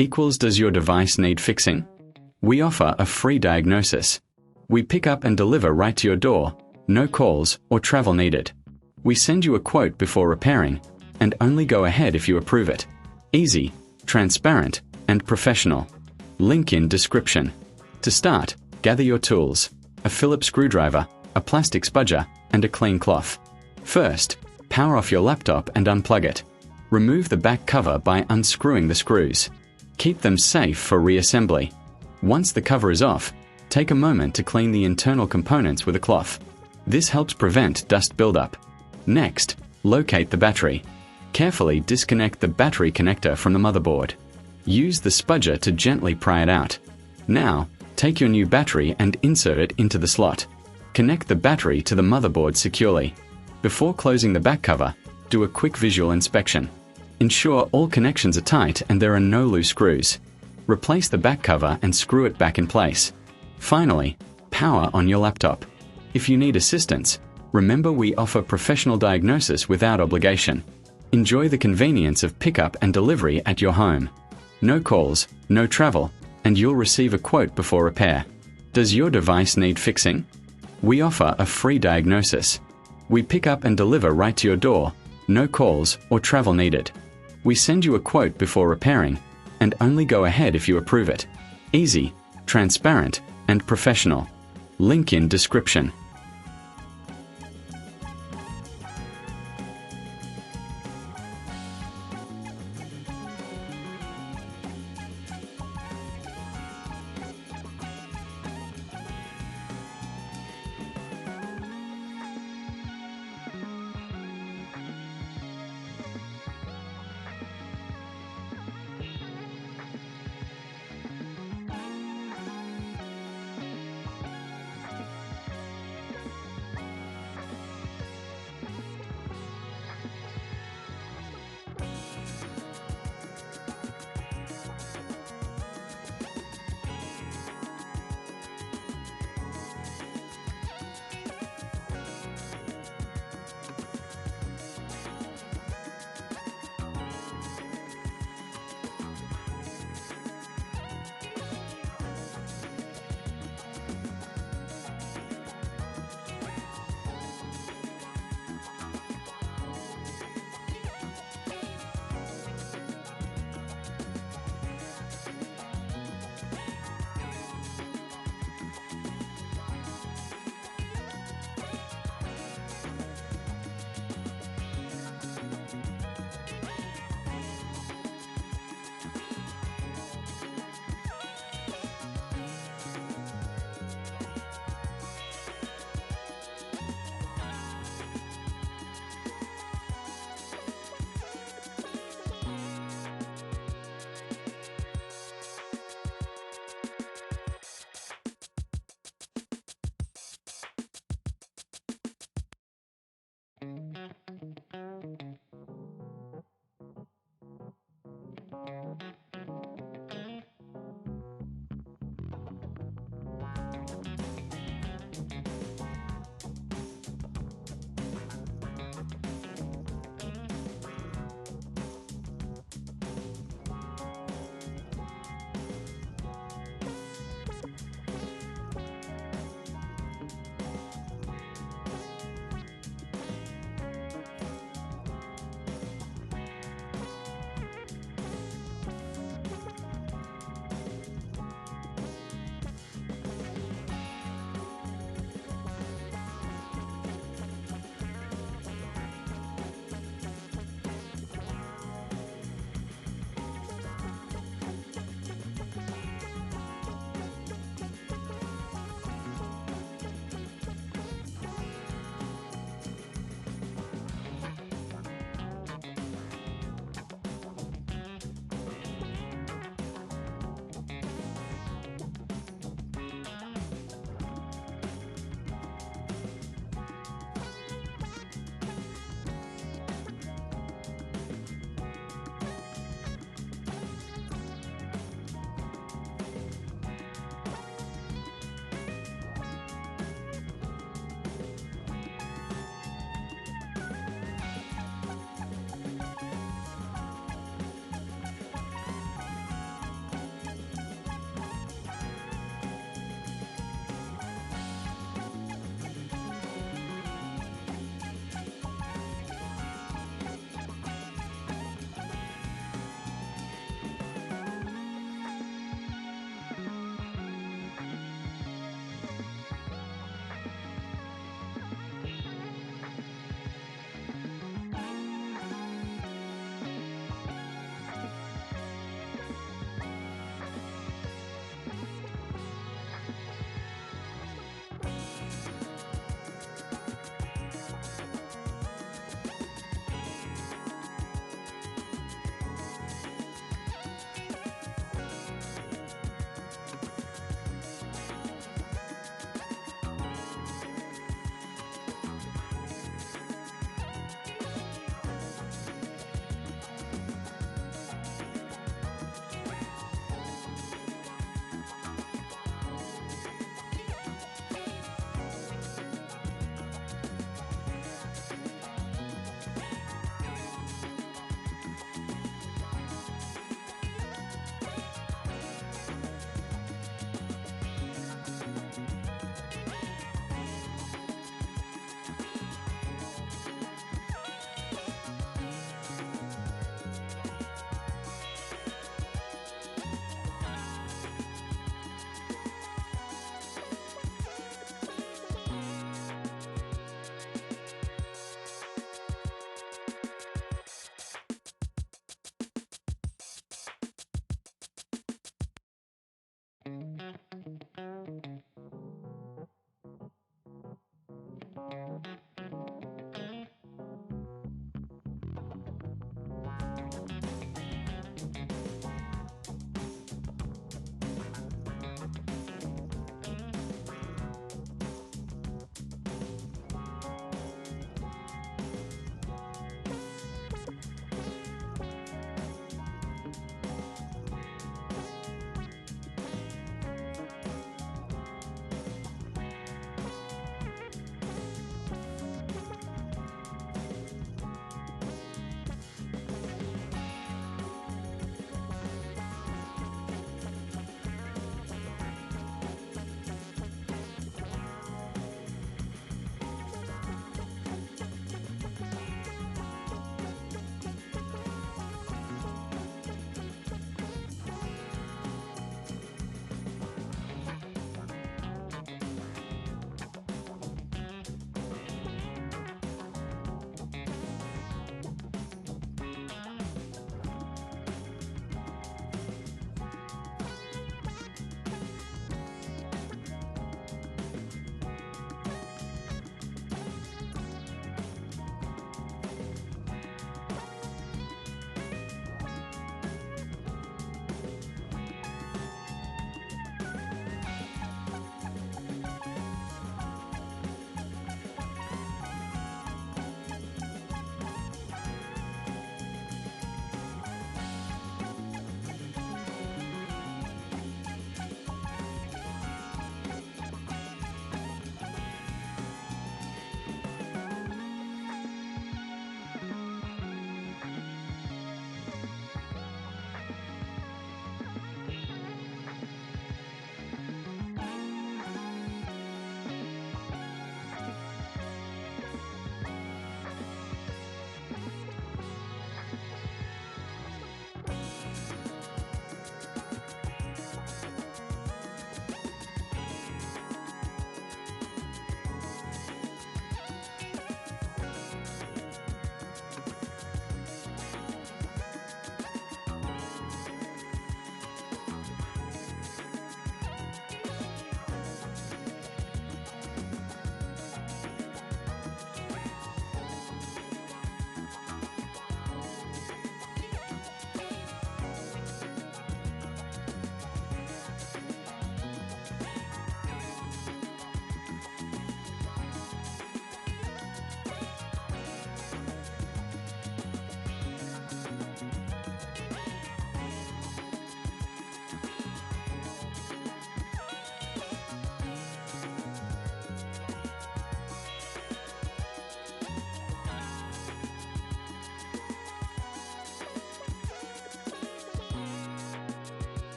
equals does your device need fixing? We offer a free diagnosis. We pick up and deliver right to your door, no calls or travel needed. We send you a quote before repairing, and only go ahead if you approve it. Easy, transparent, and professional. Link in description. To start, gather your tools, a Phillips screwdriver, a plastic spudger, and a clean cloth. First, power off your laptop and unplug it. Remove the back cover by unscrewing the screws. Keep them safe for reassembly. Once the cover is off, take a moment to clean the internal components with a cloth. This helps prevent dust buildup. Next, locate the battery. Carefully disconnect the battery connector from the motherboard. Use the spudger to gently pry it out. Now, take your new battery and insert it into the slot. Connect the battery to the motherboard securely. Before closing the back cover, do a quick visual inspection. Ensure all connections are tight and there are no loose screws. Replace the back cover and screw it back in place. Finally, power on your laptop. If you need assistance, remember we offer professional diagnosis without obligation. Enjoy the convenience of pickup and delivery at your home. No calls, no travel, and you'll receive a quote before repair. Does your device need fixing? We offer a free diagnosis. We pick up and deliver right to your door, no calls or travel needed. We send you a quote before repairing, and only go ahead if you approve it. Easy, transparent, and professional. Link in description.